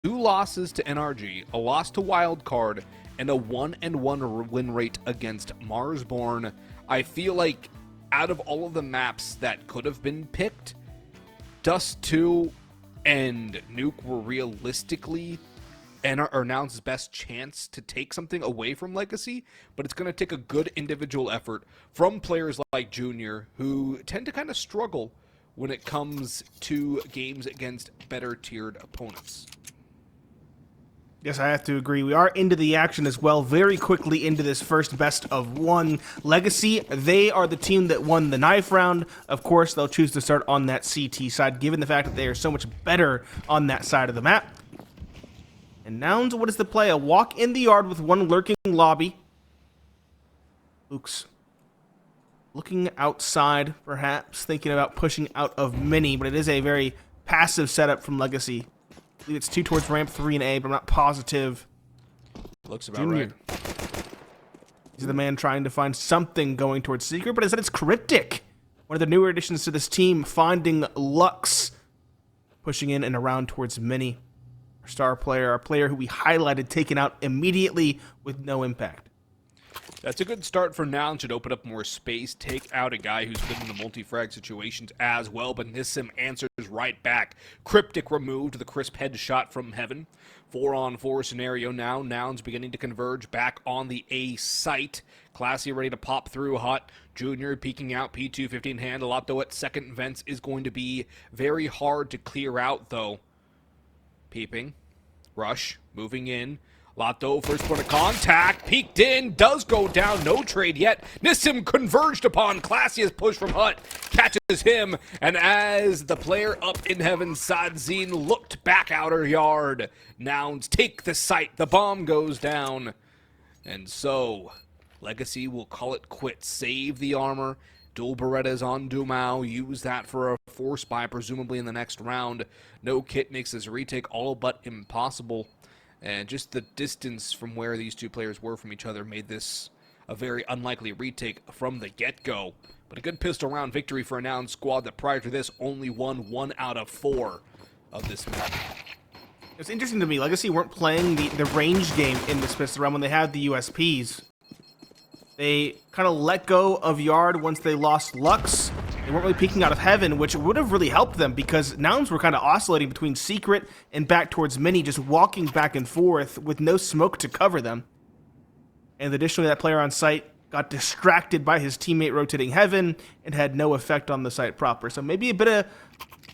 2 losses to NRG, a loss to Wildcard, and a 1-1 win rate against Marsborn. I feel like out of all of the maps that could have been picked, Dust 2 and Nuke were realistically Nouns' best chance to take something away from Legacy, but it's going to take a good individual effort from players like Junior, who tend to kind of struggle when it comes to games against better tiered opponents. Yes, I have to agree. We are into the action as well, very quickly into this first best of one. Legacy, they are the team that won the knife round. Of course, they'll choose to start on that CT side, given the fact that they are so much better on that side of the map. And Nouns, what is the play? A walk in the yard with one lurking lobby. Luke's looking outside, perhaps, thinking about pushing out of mini, but it is a very passive setup from Legacy. I believe it's 2 towards ramp, 3 and A, but I'm not positive. Looks about right. He's the man trying to find something going towards Secret, but instead it's Cryptic. One of the newer additions to this team, finding Lux. Pushing in and around towards Mini. Our star player, our player who we highlighted, taken out immediately with no impact. That's a good start for Nouns. Should open up more space, take out a guy who's been in the multi-frag situations as well, but Nissim answers right back. Cryptic removed the crisp headshot from heaven. 4-on-4 scenario now. Nouns beginning to converge back on the A site. Classy ready to pop through hot. Junior peeking out, P215 hand. Lotto at second vents is going to be very hard to clear out though. Peeping. Rush. Moving in. Lotto, first point of contact, peeked in, does go down, no trade yet. Nissim converged upon, Classy has pushed from Hut, catches him, and as the player up in heaven, Sadzine looked back outer yard. Nouns take the site, the bomb goes down. And so, Legacy will call it quits, save the armor. Dual Berettas on Dumao, use that for a force buy, presumably in the next round. No kit makes this retake all but impossible. And just the distance from where these two players were from each other made this a very unlikely retake from the get-go. But a good pistol round victory for a Nouns squad that prior to this only won 1 out of 4 of this map. It's interesting to me, Legacy weren't playing the range game in this pistol round when they had the USPs. They kind of let go of Yard once they lost Lux. They weren't really peeking out of heaven, which would have really helped them because Nouns were kind of oscillating between Secret and back towards Mini, just walking back and forth with no smoke to cover them. And additionally, that player on site got distracted by his teammate rotating heaven and had no effect on the site proper. So maybe a bit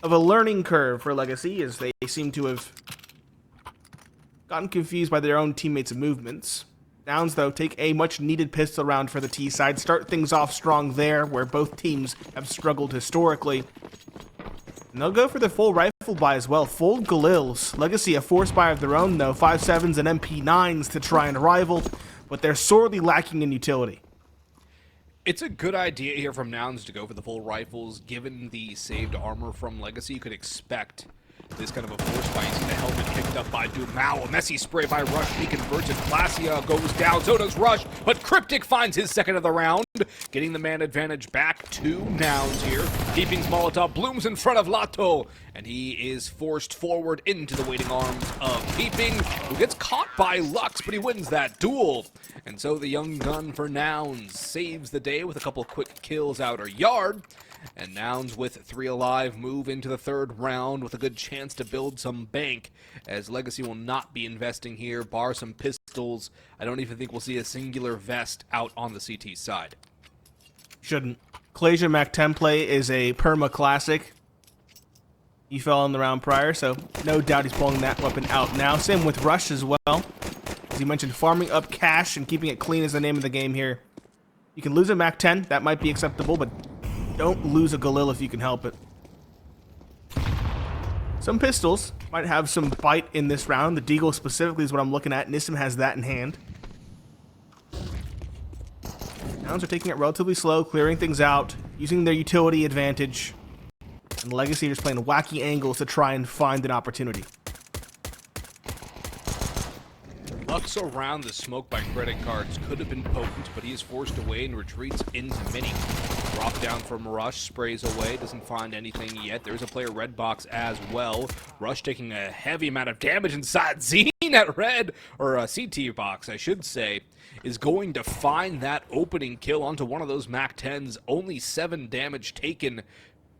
of a learning curve for Legacy as they seem to have gotten confused by their own teammates' movements. Nouns, though, take a much-needed pistol round for the T side. Start things off strong there, where both teams have struggled historically. And they'll go for the full rifle buy as well. Full Galils. Legacy a force buy of their own, though. 5.7s and MP9s to try and rival, but they're sorely lacking in utility. It's a good idea here from Nouns to go for the full rifles. Given the saved armor from Legacy, you could expect this kind of a force fight. The helmet picked up by Dumao. A messy spray by Rush. He converts it. Glacia goes down. So does Rush. But Cryptic finds his second of the round. Getting the man advantage back to Nouns here. Peeping's Molotov blooms in front of Lotto. And he is forced forward into the waiting arms of Peeping, who gets caught by Lux, but he wins that duel. And so the young gun for Nouns saves the day with a couple quick kills outer yard. And Nouns with 3 alive move into the third round with a good chance to build some bank, as Legacy will not be investing here, bar some pistols. I don't even think we'll see a singular vest out on the CT side. Shouldn't. Clasia Mac 10 play is a perma classic. He fell in the round prior, so no doubt he's pulling that weapon out now. Same with Rush as well. As you mentioned, farming up cash and keeping it clean is the name of the game here. You can lose a Mac 10, that might be acceptable, but don't lose a Galil if you can help it. Some pistols might have some bite in this round. The Deagle specifically is what I'm looking at. Nissim has that in hand. Nouns are taking it relatively slow, clearing things out, using their utility advantage. And Legacy are just playing wacky angles to try and find an opportunity. Lux around the smoke by credit cards could have been potent, but he is forced away and retreats into Mini. Drop down from Rush, sprays away, doesn't find anything yet. There's a player red box as well. Rush taking a heavy amount of damage inside. Zine at red, or CT box, I should say, is going to find that opening kill onto one of those MAC-10s. Only 7 damage taken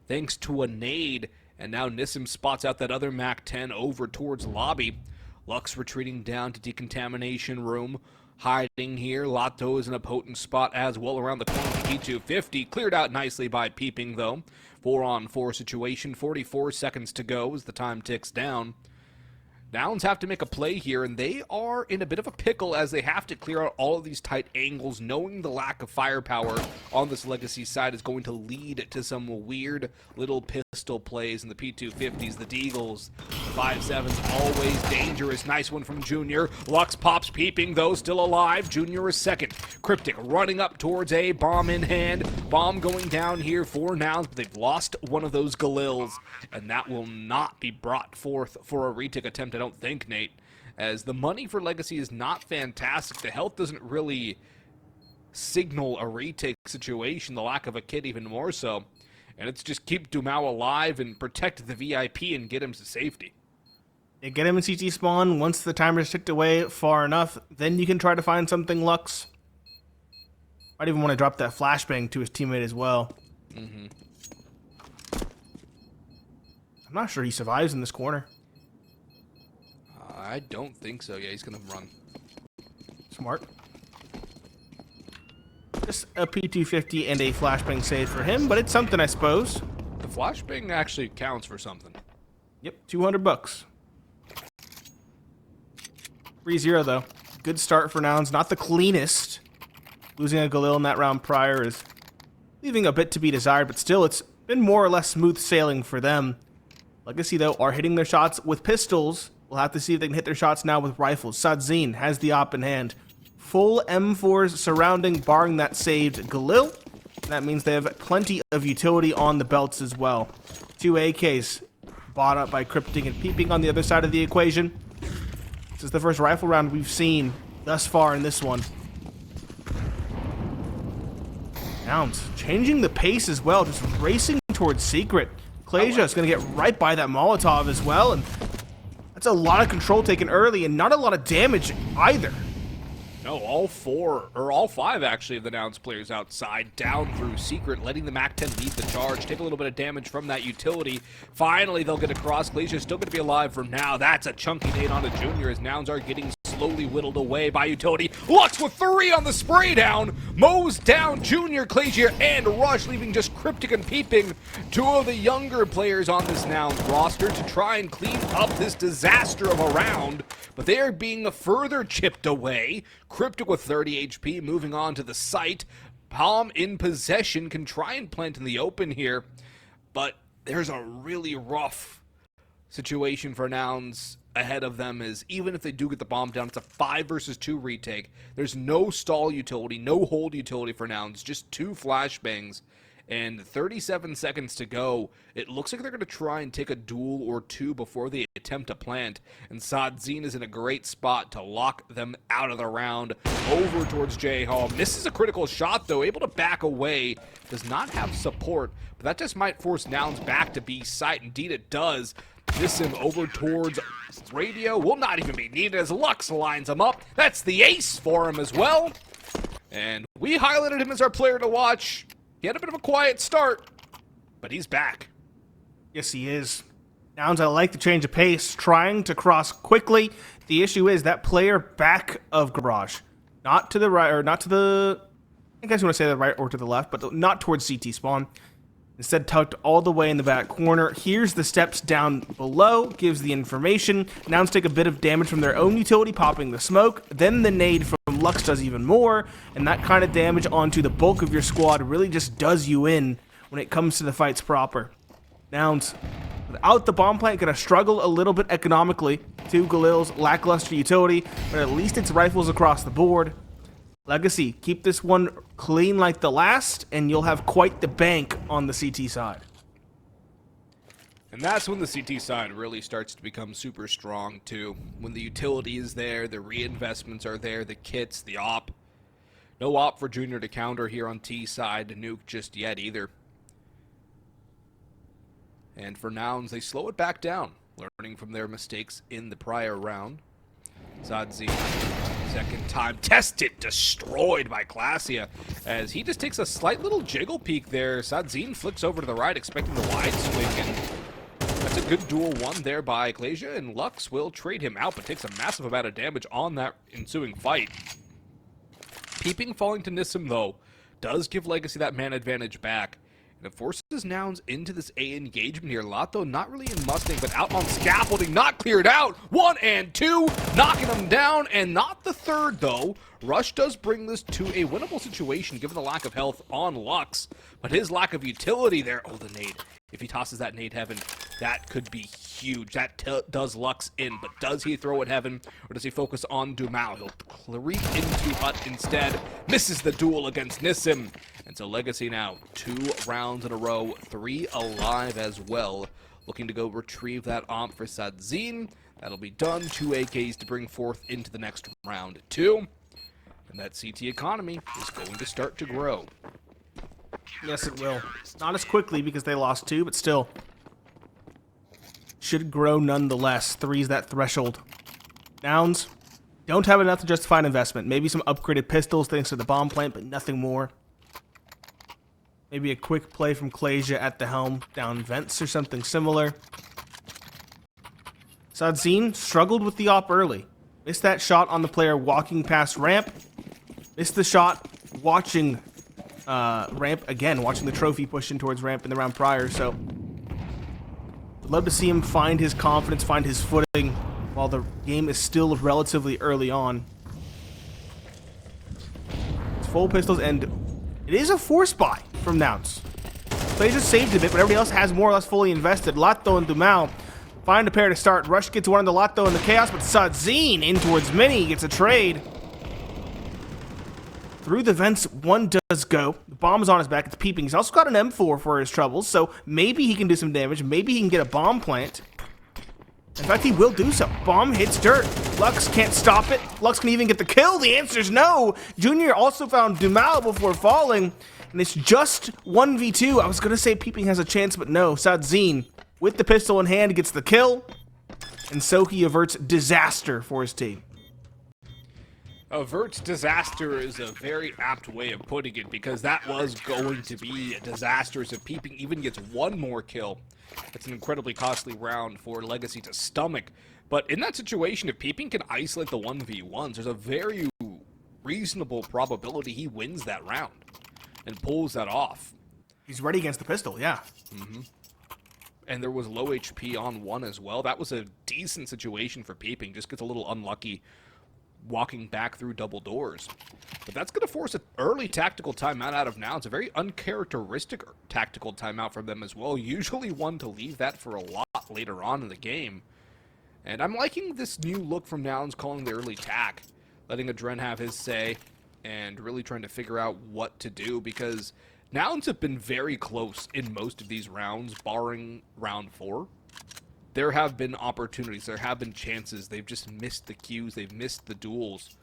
thanks to a nade. And now Nissim spots out that other MAC-10 over towards lobby. Lux retreating down to decontamination room. Hiding here. Lato is in a potent spot as well around the corner. P250 cleared out nicely by Peeping, though. 4-on-4 situation. 44 seconds to go as the time ticks down. Nouns have to make a play here, and they are in a bit of a pickle as they have to clear out all of these tight angles, knowing the lack of firepower on this Legacy side is going to lead to some weird little pistol plays in the P250s, the Deagles, the 5.7s, always dangerous. Nice one from Junior. Lux pops Peeping, though, still alive. Junior is second. Cryptic running up towards A, bomb in hand. Bomb going down here for Nouns, but they've lost one of those Galils, and that will not be brought forth for a retake attempt, I don't think, Nate, as the money for Legacy is not fantastic. The health doesn't really signal a retake situation, the lack of a kit even more so. And it's just keep Dumao alive and protect the VIP and get him to safety. Yeah, get him in CT spawn. Once the timer's ticked away far enough, then you can try to find something Lux. Might even want to drop that flashbang to his teammate as well. I'm not sure he survives in this corner. I don't think so. Yeah, he's going to run. Smart. Just a P250 and a flashbang save for him, but it's something, I suppose. The flashbang actually counts for something. Yep, $200. 3-0, though. Good start for Nouns. Not the cleanest. Losing a Galil in that round prior is leaving a bit to be desired, but still, it's been more or less smooth sailing for them. Legacy, though, are hitting their shots with pistols. We'll have to see if they can hit their shots now with rifles. Sadzine has the op in hand. Full M4s surrounding, barring that saved Galil. That means they have plenty of utility on the belts as well. 2 AKs bought up by Cryptic and Peeping on the other side of the equation. This is the first rifle round we've seen thus far in this one. Nouns changing the pace as well, just racing towards Secret. Clasia is going to get right by that Molotov as well, and that's a lot of control taken early and not a lot of damage either. No, all 5 actually of the Nouns players outside, down through Secret, letting the MAC-10 lead the charge, take a little bit of damage from that utility. Finally, they'll get across. Glacier's still going to be alive for now. That's a chunky nade on a Junior as Nouns are getting slowly whittled away by utility. Lux with 3 on the spray down. Mows down Junior, Glacier, and Rush, leaving just Cryptic and Peeping, 2 of the younger players on this Nouns roster, to try and clean up this disaster of a round. But they are being further chipped away. Cryptic with 30 HP, moving on to the site. Palm in possession, can try and plant in the open here, but there's a really rough situation for Nouns ahead of them, is even if they do get the bomb down, it's a 5 versus 2 retake. There's no stall utility, no hold utility for Nouns, just 2 flashbangs, and 37 seconds to go. It looks like they're going to try and take a duel or 2 before they attempt to plant, and Sadzine is in a great spot to lock them out of the round. Over towards J Hall. Misses a critical shot, though, able to back away. Does not have support, but that just might force Nouns back to B site. Indeed it does. Nissim over towards radio will not even be needed as Lux lines him up. That's the ace for him as well. And we highlighted him as our player to watch. He had a bit of a quiet start, but he's back. Yes, he is. Nouns, I like the change of pace, trying to cross quickly. The issue is that player back of Garage. Not to the right, or not to the, I guess you want to say the right or to the left, but not towards CT spawn. Instead, tucked all the way in the back corner. Here's the steps down below, gives the information. Nouns take a bit of damage from their own utility, popping the smoke. Then the nade from Lux does even more, and that kind of damage onto the bulk of your squad really just does you in when it comes to the fights proper. Nouns, without the bomb plant, gonna struggle a little bit economically. 2 Galil's lackluster utility, but at least it's rifles across the board. Legacy, keep this one clean like the last, and you'll have quite the bank on the CT side. And that's when the CT side really starts to become super strong, too. When the utility is there, the reinvestments are there, the kits, the op. No op for Junior to counter here on T side. Nuke just yet either. And for Nouns, they slow it back down, learning from their mistakes in the prior round. Sadzine, second time tested, destroyed by Glacia, as he just takes a slight little jiggle peek there. Sadzine flicks over to the right, expecting the wide swing, and that's a good duel won there by Glacia, and Lux will trade him out, but takes a massive amount of damage on that ensuing fight. Peeping falling to Nissim, though, does give Legacy that man advantage back. And it forces Nouns into this A engagement here. Lato not really in Mustang, but out on scaffolding, not cleared out. 1 and 2, knocking them down, and not the third, though. Rush does bring this to a winnable situation, given the lack of health on Lux, but his lack of utility there. Oh, the nade. If he tosses that nade Heaven, that could be huge. That does Lux in, but does he throw it Heaven, or does he focus on Dumao? He'll creep into Hut instead. Misses the duel against Nissim. And so Legacy now 2 rounds in a row, 3 alive as well. Looking to go retrieve that omp for Sadzine. That'll be done. 2 AKs to bring forth into the next round 2. And that CT economy is going to start to grow. Yes, it will. Not as quickly because they lost 2, but still. Should grow nonetheless. 3's that threshold. Nouns don't have enough to justify an investment. Maybe some upgraded pistols thanks to the bomb plant, but nothing more. Maybe a quick play from Glacia at the helm, down vents or something similar. Sadzine struggled with the op early. Missed that shot on the player walking past ramp. Missed the shot watching ramp again, watching the trophy push in towards ramp in the round prior, so would love to see him find his confidence, find his footing while the game is still relatively early on. It's full pistols, and it is a force buy from Nouns. They just saved a bit, but everybody else has more or less fully invested. Lato and Dumao find a pair to start. Rush gets one on the Lato in the chaos, but Sadzine in towards Mini gets a trade. Through the vents, one does go. The bomb is on his back. It's peeping. He's also got an M4 for his troubles, so maybe he can do some damage. Maybe he can get a bomb plant. In fact, he will do so. Bomb hits dirt. Lux can't stop it. Lux can even get the kill. The answer is no. Junior also found Dumao before falling, and it's just 1v2. I was going to say Peeping has a chance, but no. Sadzine, with the pistol in hand, gets the kill, and so he averts disaster for his team. Averts disaster is a very apt way of putting it, because that was going to be a disaster. If Peeping even gets one more kill, it's an incredibly costly round for Legacy to stomach. But in that situation, if Peeping can isolate the 1v1s, there's a very reasonable probability he wins that round and pulls that off. He's ready against the pistol, yeah. And there was low HP on one as well. That was a decent situation for Peeping. Just gets a little unlucky walking back through double doors. But that's going to force an early tactical timeout out of Nouns. A very uncharacteristic tactical timeout from them as well. Usually one to leave that for a lot later on in the game. And I'm liking this new look from Nouns, calling the early tack, letting Adren have his say, and really trying to figure out what to do, because Nouns have been very close in most of these rounds, barring round 4. There have been opportunities, there have been chances, they've just missed the cues, they've missed the duels.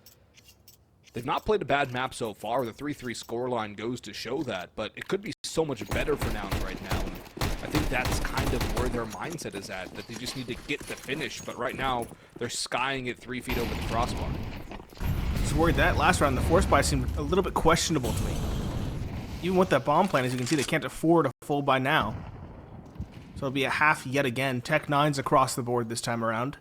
They've not played a bad map so far. The 3-3 scoreline goes to show that, but it could be so much better for Nouns right now. And I think that's kind of where their mindset is at, that they just need to get the finish, but right now they're skying it 3 feet over the crossbar. I was worried that last round the force buy seemed a little bit questionable to me. Even with that bomb plan, as you can see, they can't afford a full buy now. So it'll be a half yet again. Tech 9's across the board this time around.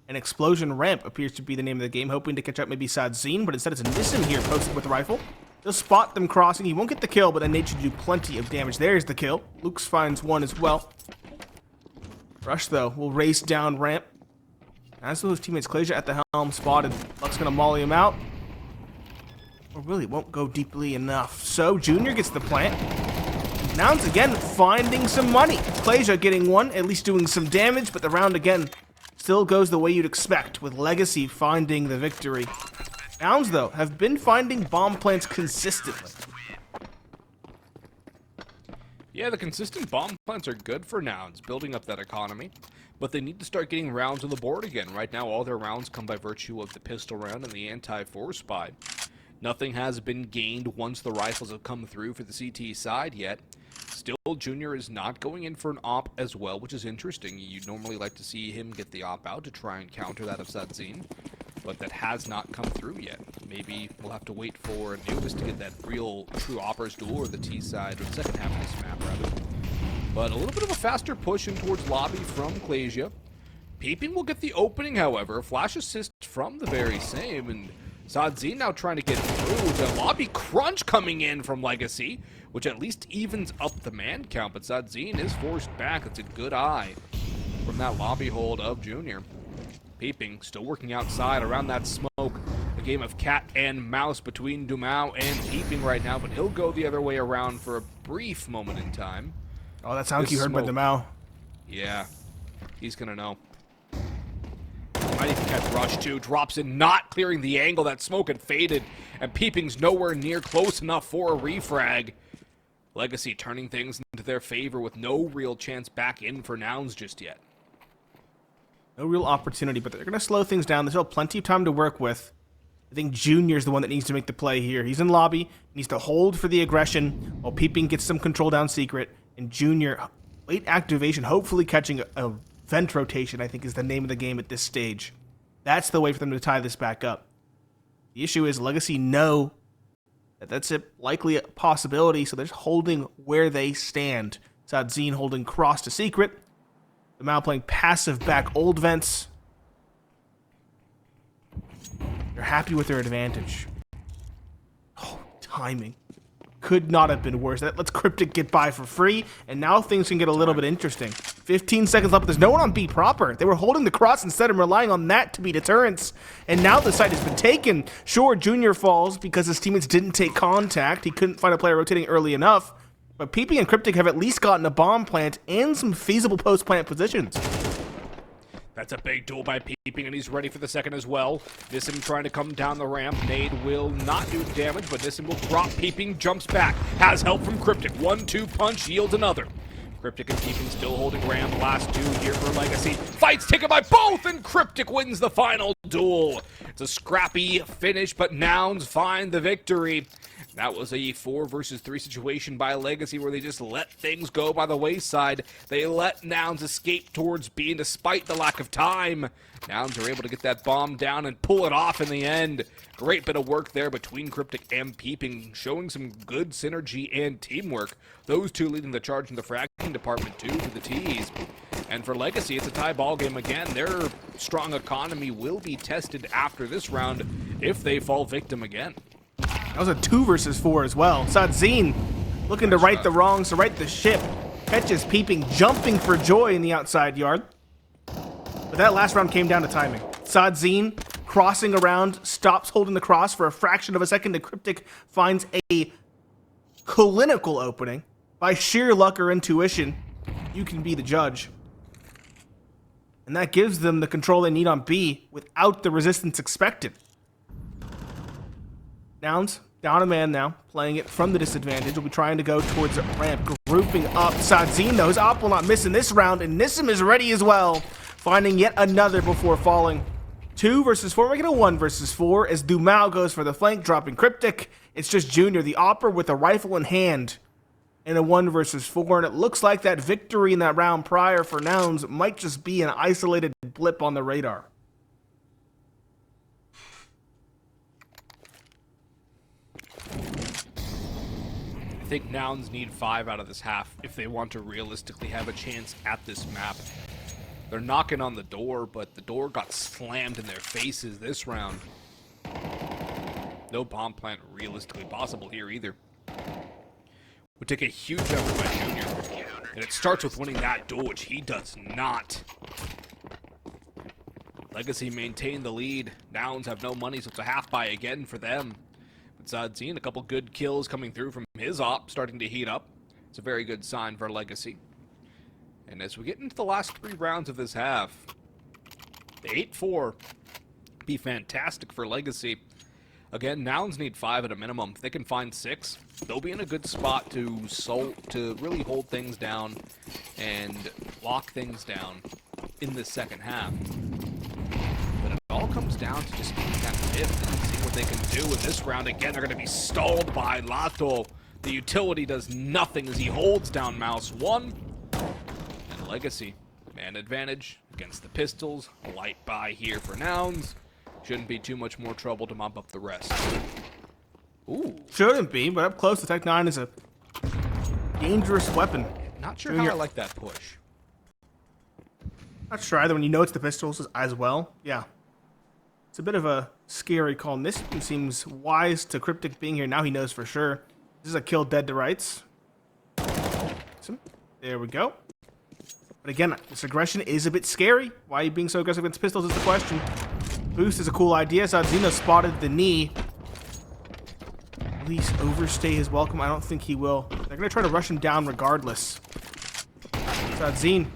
An Explosion Ramp appears to be the name of the game, hoping to catch up maybe Sadzine, but instead it's Nissim here posted with the rifle. He'll spot them crossing. He won't get the kill, but then Nate should do plenty of damage. There's the kill. Luke's finds one as well. Rush, though, will race down ramp. As those teammates, Glacia at the helm, spotted. Luck's going to molly him out. Or really won't go deeply enough. So Junior gets the plant. Nouns again finding some money. Glacia getting one, at least doing some damage, but the round again still goes the way you'd expect, with Legacy finding the victory. Nouns, though, have been finding bomb plants consistently. Yeah, the consistent bomb plants are good for Nouns, building up that economy, but they need to start getting rounds on the board again. Right now, all their rounds come by virtue of the pistol round and the anti-force buy. Nothing has been gained once the rifles have come through for the CT side yet. Still, Junior is not going in for an op as well, which is interesting. You'd normally like to see him get the op out to try and counter that of Sadzine, but that has not come through yet. Maybe we'll have to wait for Anubis to get that real true oppers duel, or the T side, or the second half of this map, rather. But a little bit of a faster push in towards lobby from Glasia. Peeping will get the opening, however. A flash assist from the very same, and Sadzine now trying to get through. The lobby crunch coming in from Legacy, which at least evens up the man count, but Sadzine is forced back. That's a good eye from that lobby hold of Junior. Peeping still working outside around that smoke. A game of cat and mouse between Dumao and Peeping right now, but he'll go the other way around for a brief moment in time. Oh, that sound you heard by Dumao. Yeah, he's gonna know. Might even catch Rush too. Drops in, not clearing the angle. That smoke had faded, and Peeping's nowhere near close enough for a refrag. Legacy turning things into their favor with no real chance back in for Nouns just yet. No real opportunity, but they're going to slow things down. There's still plenty of time to work with. I think Junior's the one that needs to make the play here. He's in lobby. He needs to hold for the aggression while Peeping gets some control down secret. And Junior, late activation, hopefully catching a vent rotation, I think is the name of the game at this stage. That's the way for them to tie this back up. The issue is Legacy know that that's likely a possibility, so they're just holding where they stand. Sadzine holding cross to secret. The Mao playing passive back old vents. They're happy with their advantage. Oh, timing. Could not have been worse. That lets Cryptic get by for free, and now things can get a little bit interesting. 15 seconds left, but there's no one on B proper. They were holding the cross instead and relying on that to be deterrence, and now the site has been taken. Sure, Junior falls because his teammates didn't take contact. He couldn't find a player rotating early enough, but PP and Cryptic have at least gotten a bomb plant and some feasible post-plant positions. That's a big duel by Peeping, and he's ready for the second as well. Nissim trying to come down the ramp. Nade will not do damage, but Nissim will drop. Peeping jumps back. Has help from Cryptic. 1-2 punch yields another. Cryptic and Peeping still holding ramp. Last two here for Legacy. Fights taken by both, and Cryptic wins the final duel. It's a scrappy finish, but Nouns find the victory. That was a 4 versus 3 situation by Legacy where they just let things go by the wayside. They let Nouns escape towards B, and despite the lack of time, Nouns are able to get that bomb down and pull it off in the end. Great bit of work there between Cryptic and Peeping, showing some good synergy and teamwork. Those two leading the charge in the fragging department too for the T's. And for Legacy, it's a tie ball game again. Their strong economy will be tested after this round if they fall victim again. That was a 2 versus 4 as well. Sadzine looking to right the wrongs, to right the ship. Catches Peeping, jumping for joy in the outside yard. But that last round came down to timing. Sadzine crossing around, stops holding the cross for a fraction of a second, and Cryptic finds a clinical opening. By sheer luck or intuition, you can be the judge. And that gives them the control they need on B without the resistance expected. Nouns, down a man now, playing it from the disadvantage. Will be trying to go towards the ramp, grouping up. Sadzine, though, his op will not miss in this round, and Nissim is ready as well, finding yet another before falling. 2 versus 4, making a 1 versus 4, as Dumao goes for the flank, dropping Cryptic. It's just Junior, the opper with a rifle in hand, in a 1 versus 4, and it looks like that victory in that round prior for Nouns might just be an isolated blip on the radar. I think Nouns need 5 out of this half if they want to realistically have a chance at this map. They're knocking on the door, but the door got slammed in their faces this round. No bomb plant realistically possible here either. Would take a huge effort by Junior, and it starts with winning that duel, which he does not. Legacy maintain the lead. Nouns have no money, so it's a half buy again for them. Sadzine, a couple good kills coming through from his op, starting to heat up. It's a very good sign for Legacy. And as we get into the last 3 rounds of this half, the 8-4 be fantastic for Legacy. Again, Nouns need 5 at a minimum. If they can find 6, they'll be in a good spot to really hold things down and lock things down in the second half. all comes down to just getting that fifth and seeing what they can do in this round. Again, they're going to be stalled by Lato. The utility does nothing as he holds down Mouse 1. And Legacy, man advantage against the pistols. A light buy here for Nouns. Shouldn't be too much more trouble to mop up the rest. Ooh. Shouldn't be, but up close, the Tech 9 is a dangerous weapon. Not sure how I like that push. Not sure either when you know it's the pistols as well. Yeah. It's a bit of a scary call. And this seems wise to Cryptic being here. Now he knows for sure. This is a kill dead to rights. There we go. But again, this aggression is a bit scary. Why are you being so aggressive against pistols is the question. Boost is a cool idea. Zadzino spotted the knee. At least overstay his welcome. I don't think he will. They're going to try to rush him down regardless. Zadzine.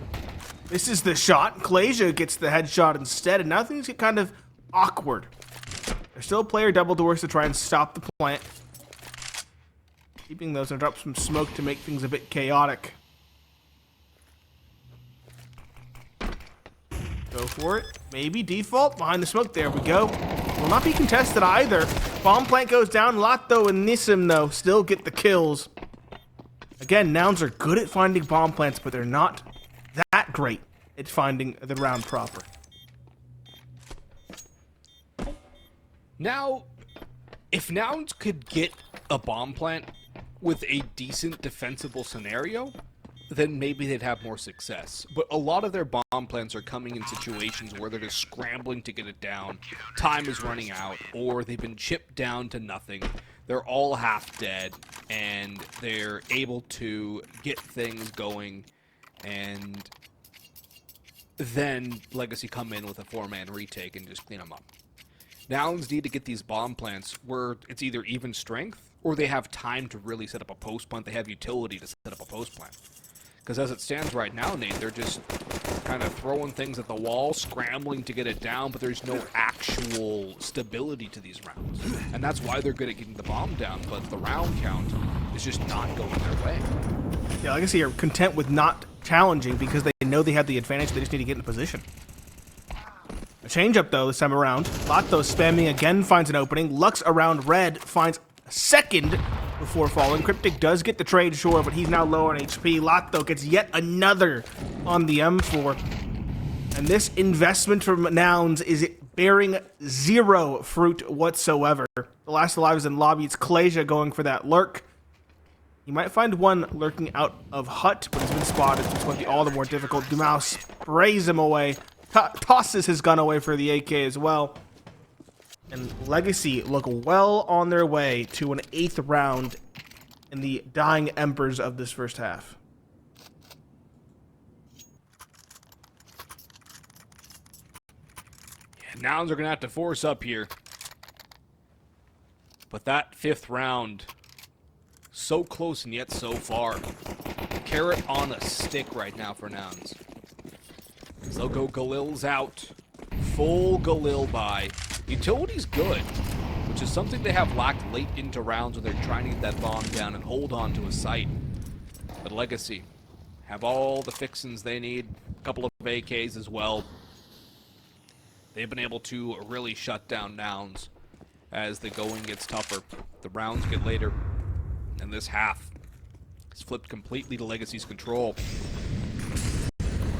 This is the shot. Klasia gets the headshot instead, and now things get kind of awkward. There's still a player double doors to try and stop the plant. Keeping those and drop some smoke to make things a bit chaotic. Go for it. Maybe default behind the smoke. There we go. Will not be contested either. Bomb plant goes down. Lato and Nissim, though, still get the kills. Again, Nouns are good at finding bomb plants, but they're not that great at finding the round proper. Now, if Nouns could get a bomb plant with a decent defensible scenario, then maybe they'd have more success. But a lot of their bomb plants are coming in situations where they're just scrambling to get it down, time is running out, or they've been chipped down to nothing. They're all half dead, and they're able to get things going, and then Legacy come in with a 4-man retake and just clean them up. Nouns need to get these bomb plants where it's either even strength, or they have time to really set up a post plant. They have utility to set up a post plant. Because as it stands right now, Nate, they're just kind of throwing things at the wall, scrambling to get it down, but there's no actual stability to these rounds. And that's why they're good at getting the bomb down, but the round count is just not going their way. Yeah, Legacy are content with not challenging because they know they have the advantage. They just need to get in position. A change-up, though, this time around. Lato spamming again finds an opening. Lux around red finds a second before falling. Cryptic does get the trade, sure, but he's now low on HP. Lato gets yet another on the M4. And this investment from Nouns is bearing zero fruit whatsoever. The last alive is in lobby. It's Klasia going for that lurk. You might find one lurking out of hut, but he's been spotted, so it's going to be all the more difficult. Dumau sprays him away, tosses his gun away for the AK as well. And Legacy look well on their way to an 8th round in the dying embers of this first half. Yeah, Nouns are going to have to force up here. But that 5th round, so close and yet so far. Carrot on a stick right now for Nouns. So they'll go Galil's out. Full Galil buy. Utility's good, which is something they have lacked late into rounds when they're trying to get that bomb down and hold on to a site. But Legacy have all the fixins they need, a couple of AKs as well. They've been able to really shut down Nouns as the going gets tougher. The rounds get later, and this half is flipped completely to Legacy's control.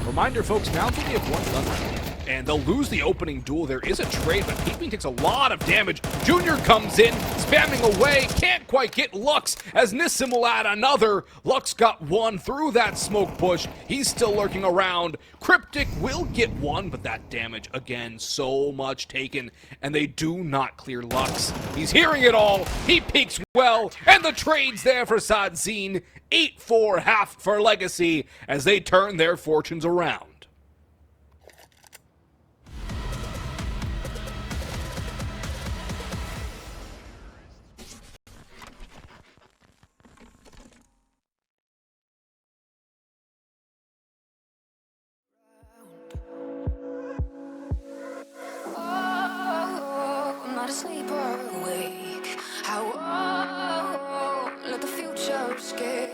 Reminder, folks, Nouns only have one gun round, and they'll lose the opening duel. There is a trade, but Peeping takes a lot of damage. Junior comes in, spamming away, can't quite get Lux, as Nissim will add another. Lux got one through that smoke push. He's still lurking around. Cryptic will get one, but that damage, again, so much taken, and they do not clear Lux. He's hearing it all. He peeks well, and the trade's there for Sadzine. 8-4 half for Legacy as they turn their fortunes around. Not asleep or awake. How let the future escape.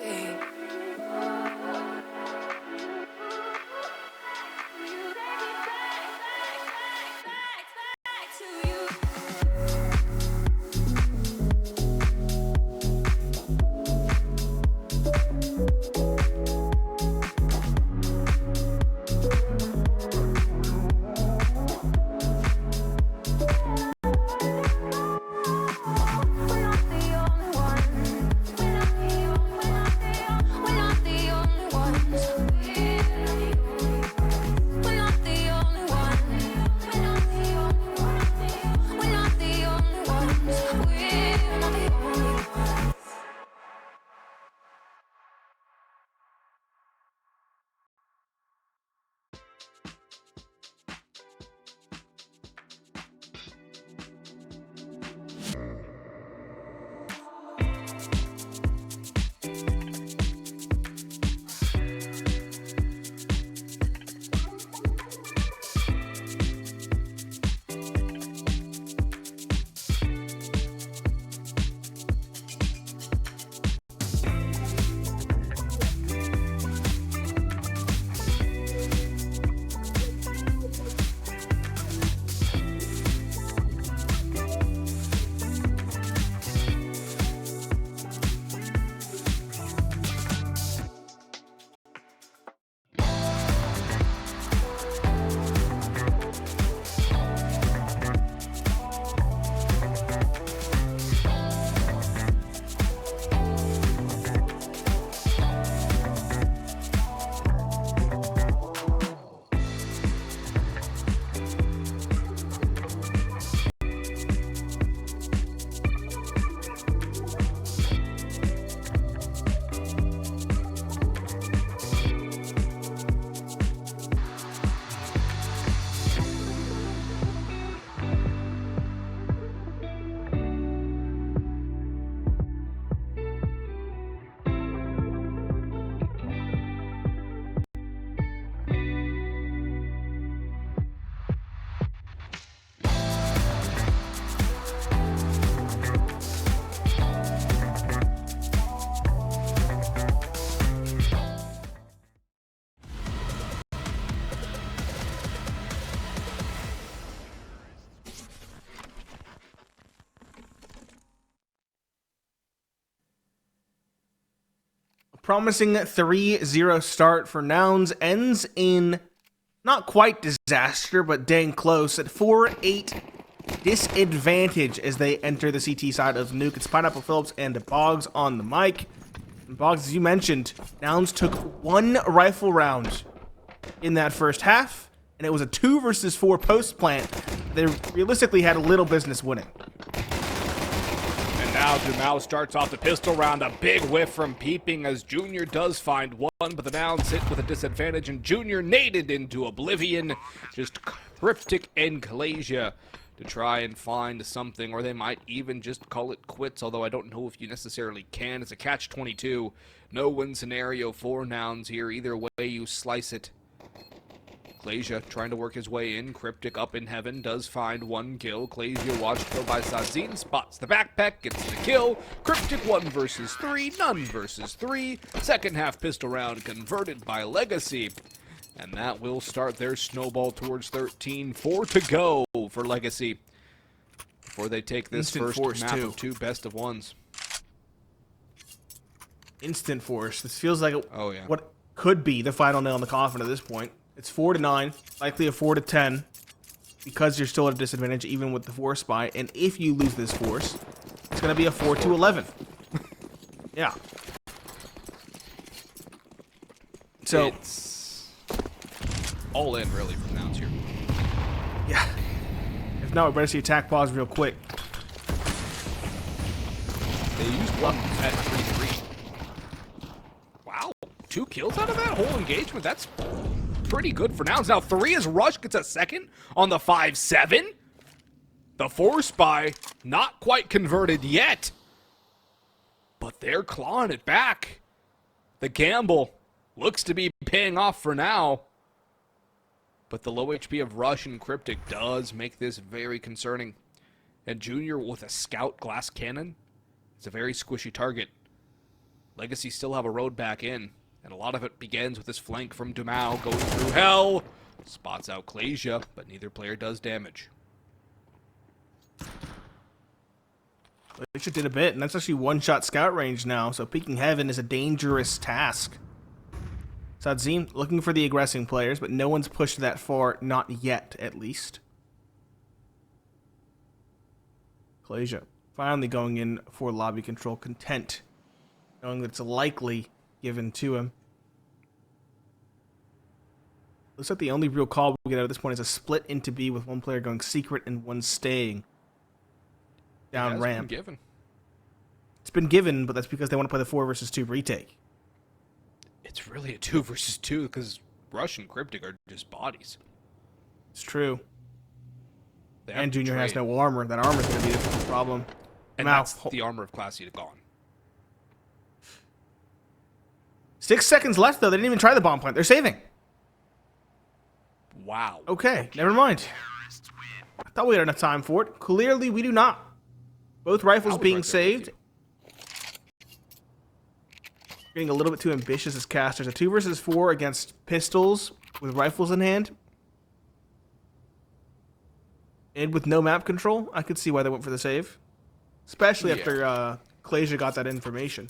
promising 3-0 start for Nouns ends in not quite disaster, but dang close at 4-8 disadvantage as they enter the CT side of Nuke. It's Pineapple Phillips and Boggs on the mic. And Boggs, as you mentioned, Nouns took one rifle round in that first half, and it was a 2 versus 4 post plant. They realistically had a little business winning. And now Dumao starts off the pistol round. A big whiff from Peeping as Junior does find one, but the Nouns hit with a disadvantage, and Junior naded into oblivion. Just Cryptic and Kalasia to try and find something, or they might even just call it quits, although I don't know if you necessarily can. It's a catch-22. No-win scenario for Nouns here. Either way you slice it. Kalasia trying to work his way in. Cryptic up in heaven does find one kill. Kalasia watched killed by Sazin. Spots the backpack, gets the kill. Cryptic 1 versus 3, none versus 3. Second half pistol round converted by Legacy. And that will start their snowball towards 13. 4 to go for Legacy before they take this Instant first force, map too. of 2 best of 1s. Instant force. This feels like Oh, yeah. what could be the final nail in the coffin at this point. It's 4-9, likely a 4-10, because you're still at a disadvantage even with the force spy. And if you lose this force, it's going to be a 4-11. Yeah. So It's all in, really, from Nouns here. yeah. If not, we better see attack pause real quick. They used one at 3-3. Wow, 2 kills out of that whole engagement. That's pretty good for Nouns. Now 3 as Rush gets a second on the 5-7. The 4 spy not quite converted yet, but they're clawing it back. The gamble looks to be paying off for now, but the low HP of Rush and Cryptic does make this very concerning. And Junior with a scout glass cannon is a very squishy target. Legacy still have a road back in, and a lot of it begins with this flank from Dumao going through hell. Spots out Kalasia, but neither player does damage. They just did a bit, and that's actually one-shot scout range now, so peeking heaven is a dangerous task. Sadzim looking for the aggressing players, but no one's pushed that far, not yet, at least. Kalasia finally going in for lobby control, content, knowing that it's likely given to him. Looks like the only real call we get out of this point is a split into B with one player going secret and one staying down It has ramp. been given. It's been given, but that's because they want to play the 4 versus 2 retake. It's really a 2 versus 2 because Rush and Cryptic are just bodies. It's true. They have And to Junior has trade. no armor. That armor's going to be the problem. And Now, that's the armor of Classy gone. 6 seconds left, though. They didn't even try the bomb plant. They're saving. Wow. Okay, never mind. I thought we had enough time for it. Clearly, we do not. Both rifles I was being right there with saved. Getting a little bit too ambitious as casters. A 2 versus 4 against pistols with rifles in hand. And with no map control, I could see why they went for the save. Especially Yeah. after Kalasia got that information.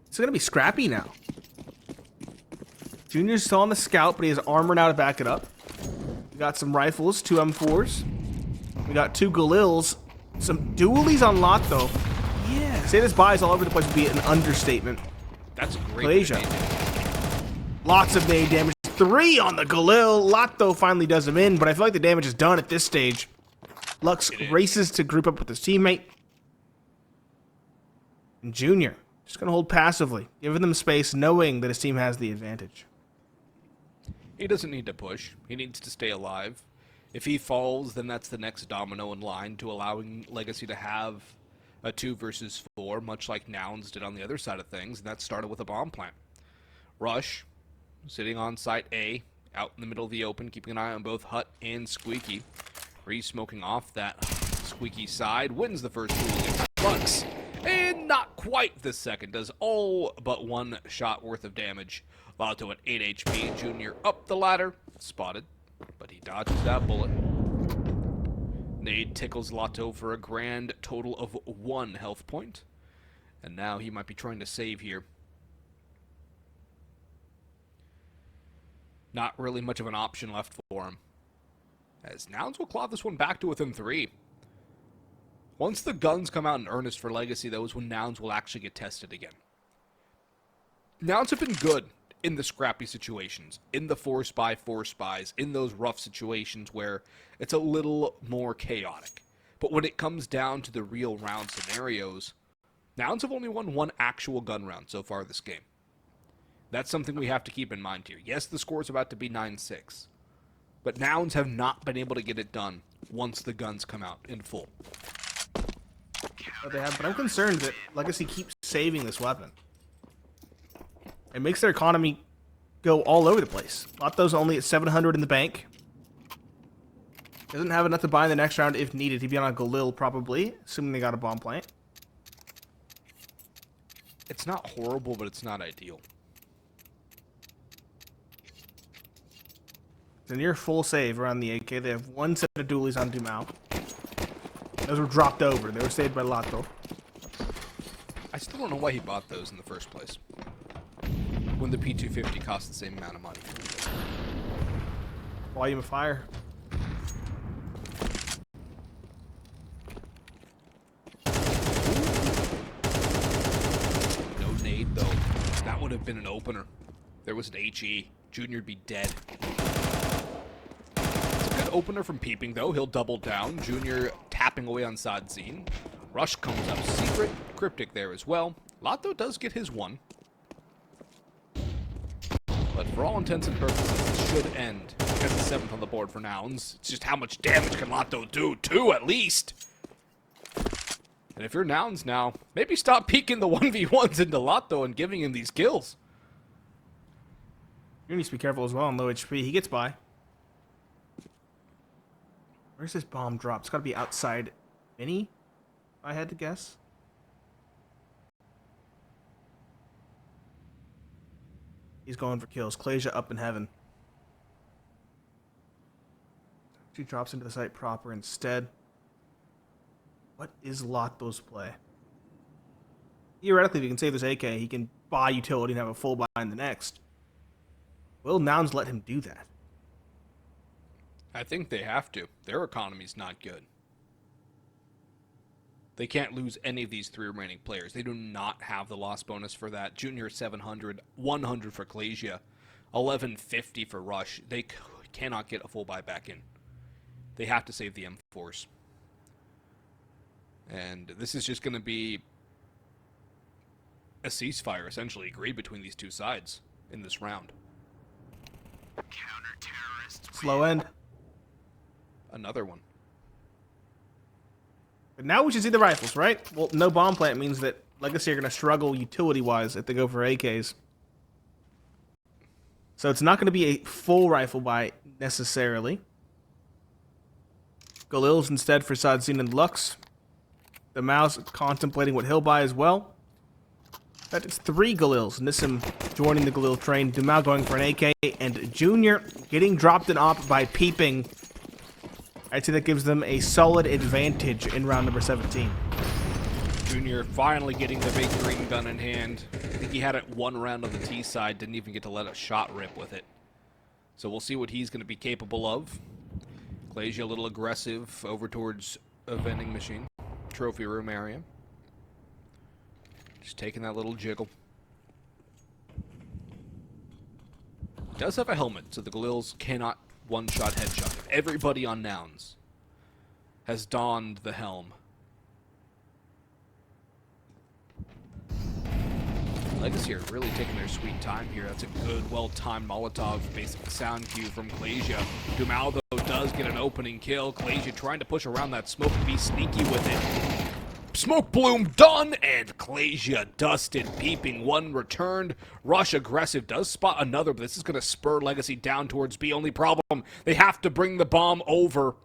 It's going to be scrappy now. Junior's still on the scout, but he has armor now to back it up. We got some rifles, 2 M4s. We got 2 Galils. Some dualies on lot, though. Yeah. Say this buys all over the place would be an understatement. That's a great Kalasia. nade. Lots of nade damage. 3 on the Galil. Lotto finally does him in, but I feel like the damage is done at this stage. Lux It is. races to group up with his teammate. And Junior just going to hold passively, giving them space, knowing that his team has the advantage. He doesn't need to push. He needs to stay alive. If he falls, then that's the next domino in line to allowing Legacy to have a 2 versus 4, much like Nouns did on the other side of things, and that started with a bomb plant. Rush, sitting on site A, out in the middle of the open, keeping an eye on both Hut and Squeaky. Re-smoking off that Squeaky side, wins the first duel against Lux, and not quite the second, does all but 1 shot worth of damage. Lotto at 8 HP, Junior up the ladder, spotted, but he dodges that bullet. Nade tickles Lotto for a grand total of 1 health point. And now he might be trying to save here. Not really much of an option left for him. As Nouns will claw this one back to within 3. Once the guns come out in earnest for Legacy, though, is when Nouns will actually get tested again. Nouns have been good in the scrappy situations, in the force by force buys, in those rough situations where it's a little more chaotic. But when it comes down to the real round scenarios, Nouns have only won one actual gun round so far this game. That's something we have to keep in mind here. Yes, the score's about to be 9-6, but Nouns have not been able to get it done once the guns come out in full. But I'm concerned that Legacy keeps saving this weapon. It makes their economy go all over the place. Lotto's only at 700 in the bank. Doesn't have enough to buy in the next round if needed. He'd be on a Galil probably, assuming they got a bomb plant. It's not horrible, but it's not ideal. It's a near full save around the AK. They have one set of dualies on Dumao. Those were dropped over. They were saved by Lotto. I still don't know why he bought those in the first place, when the P250 costs the same amount of money. Volume of fire. No nade, though. That would have been an opener. There was an HE. Junior'd be dead. It's a good opener from peeping, though. He'll double down. Junior tapping away on Sadzine. Rush comes up secret. Cryptic there as well. Lotto does get his one. But for all intents and purposes, it should end. Gets the 7th on the board for Nouns. It's just how much damage can Lotto do? 2 at least. And if you're Nouns now, maybe stop peeking the 1v1s into Lotto and giving him these kills. You need to be careful as well on low HP. He gets by. Where's this bomb drop? It's got to be outside Mini, if I had to guess. He's going for kills. Klasia up in heaven. She drops into the site proper instead. What is Lotto's play? Theoretically, if he can save this AK, he can buy utility and have a full buy in the next. Will Nouns let him do that? I think they have to. Their economy's not good. They can't lose any of these 3 remaining players. They do not have the loss bonus for that. Junior 700, 100 for Klasia, 1150 for Rush. They cannot get a full buy back in. They have to save the M-Force. And this is just going to be a ceasefire, essentially, agreed between these two sides in this round. Slow end. Another one. But now we should see the rifles, right? Well, no bomb plant means that Legacy are going to struggle utility-wise if they go for AKs. So it's not going to be a full rifle buy necessarily. Galil's instead for Sadzine and Lux. The mouse contemplating what he'll buy as well. That is 3 Galils. Nissim joining the Galil train. Dumao going for an AK. And Junior getting dropped in op by peeping. I'd say that gives them a solid advantage in round number 17. Junior finally getting the big green gun in hand. I think he had it 1 round on the T side. Didn't even get to let a shot rip with it. So we'll see what he's going to be capable of. Klasia a little aggressive over towards a vending machine. Trophy room area. Just taking that little jiggle. Does have a helmet, so the Galils cannot one-shot headshot. Everybody on Nouns has donned the helm. Legacy are really taking their sweet time here. That's a good, well-timed Molotov basic sound cue from Klasia. Dumao, though, does get an opening kill. Klasia trying to push around that smoke and be sneaky with it. Smoke bloom done, and Klasia dusted. Peeping 1 returned. Rush aggressive does spot another, but this is going to spur Legacy down towards B. Only problem, they have to bring the bomb over.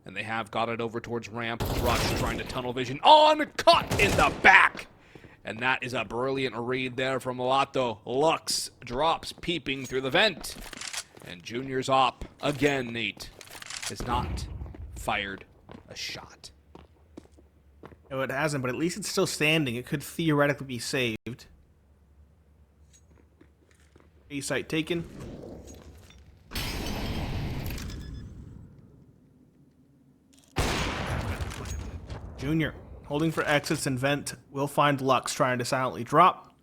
And they have got it over towards ramp. Rush trying to tunnel vision on, cut in the back. And that is a brilliant read there from Lotto. Lux drops peeping through the vent. And Junior's op, again, Nate, has not fired a shot. No, it hasn't, but at least it's still standing. It could theoretically be saved. A site taken. Junior holding for exits and vent. Will find Lux trying to silently drop.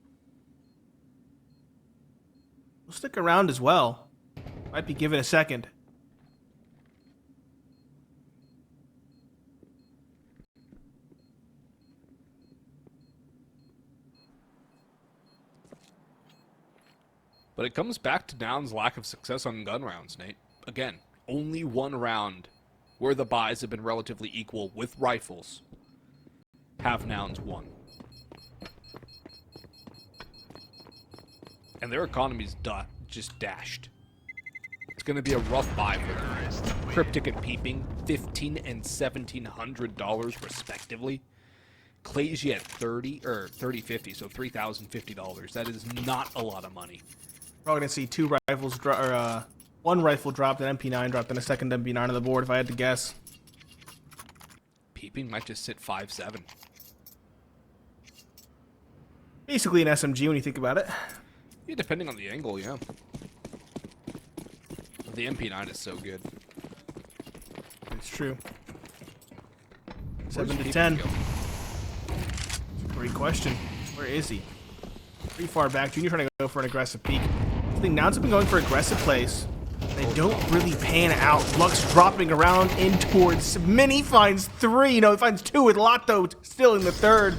We'll stick around as well. Might be given a second. But it comes back to Nouns' lack of success on gun rounds, Nate. Again, only one round where the buys have been relatively equal with rifles. Have Nouns won. And their economy's just dashed. It's going to be a rough buy for them. Cryptic and Peeping, $1,500 and $1,700 respectively. Claysia at 3050, so $3,050. That is not a lot of money. Probably gonna see two rifles one rifle dropped, an MP9 dropped, and a second MP9 on the board if I had to guess. Peeping might just sit 5-7. Basically an SMG when you think about it. Yeah, depending on the angle, yeah. The MP9 is so good. It's true. Where's 7 to Peeping 10. go? Great question. Where is he? Pretty far back. Junior trying to go for an aggressive peek. I think Nouns have been going for aggressive plays. They don't really pan out. Lux dropping around in towards Mini finds 3. No, he finds 2 with Lotto still in the third.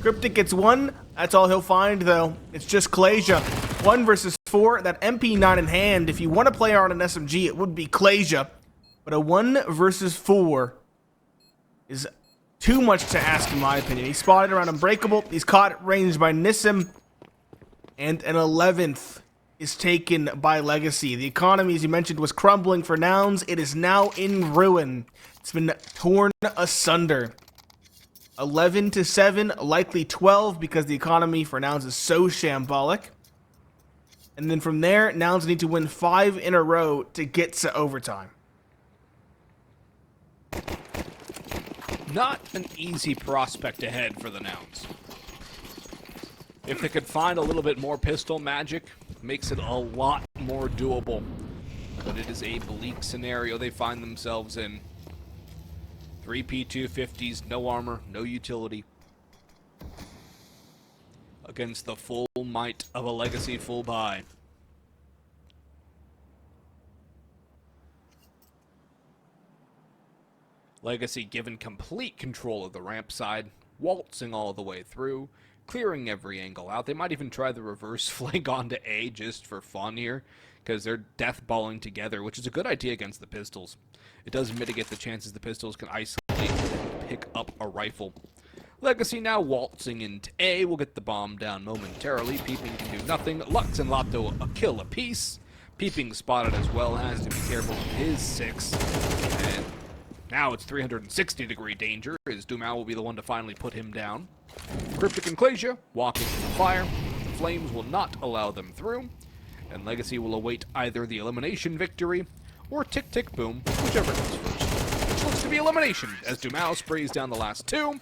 Cryptic gets 1. That's all he'll find, though. It's just Claysia. 1 versus 4. That MP9 in hand. If you want to play on an SMG, it would be Claysia. But a 1 versus 4 is too much to ask, in my opinion. He's spotted around Unbreakable. He's caught at range by Nissim. And an 11th is taken by Legacy. The economy, as you mentioned, was crumbling for Nouns. It is now in ruin. It's been torn asunder. 11 to 7, likely 12, because the economy for Nouns is so shambolic. And then from there, Nouns need to win 5 in a row to get to overtime. Not an easy prospect ahead for the Nouns. If they could find a little bit more pistol magic, makes it a lot more doable. But it is a bleak scenario they find themselves in. 3 P250s, no armor, no utility. Against the full might of a Legacy full buy. Legacy given complete control of the ramp side, waltzing all the way through, clearing every angle out. They might even try the reverse flank onto A just for fun here, because they're deathballing together, which is a good idea against the pistols. It does mitigate the chances the pistols can isolate and pick up a rifle. Legacy now waltzing into A. Will get the bomb down momentarily. Peeping can do nothing. Lux and Lotto a kill apiece. Peeping spotted as well, has to be careful of his 6. And now it's 360-degree danger, as Dumao will be the one to finally put him down. Cryptic and Claysia walking to the fire. The flames will not allow them through, and Legacy will await either the elimination victory or tick-tick-boom, whichever comes first. Which looks to be elimination, as Dumao sprays down the last 2,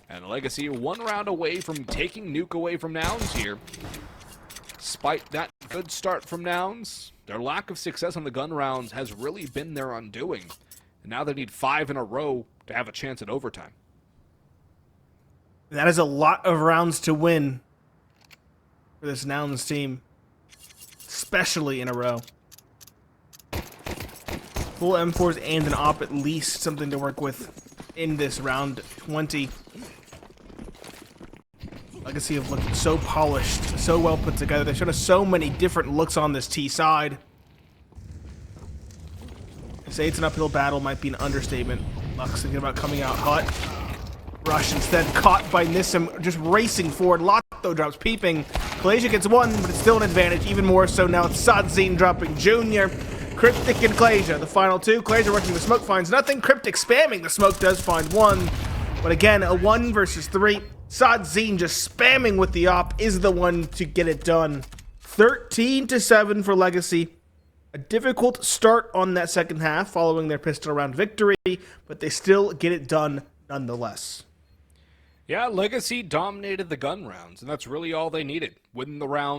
and Legacy 1 round away from taking Nuke away from Nouns here. Despite that good start from Nouns, their lack of success on the gun rounds has really been their undoing, and now they need 5 in a row to have a chance at overtime. That is a lot of rounds to win for this Nouns team, especially in a row. Full M4s and an op, at least something to work with in this round 20. Legacy of looking so polished, so well put together. They've shown us so many different looks on this T side. To say it's an uphill battle might be an understatement. Lux thinking about coming out hot. Rush instead caught by Nissim, just racing forward. Lotto drops Peeping. Claysia gets 1, but it's still an advantage. Even more so now. It's Sadzine dropping Junior. Cryptic and Claysia, the final 2. Claysia working the smoke, finds nothing. Cryptic spamming the smoke, does find 1. But again, a 1 versus 3. Sadzine just spamming with the op is the one to get it done. 13 to 7 for Legacy. A difficult start on that second half following their pistol round victory, but they still get it done nonetheless. Yeah, Legacy dominated the gun rounds, and that's really all they needed. Win the round.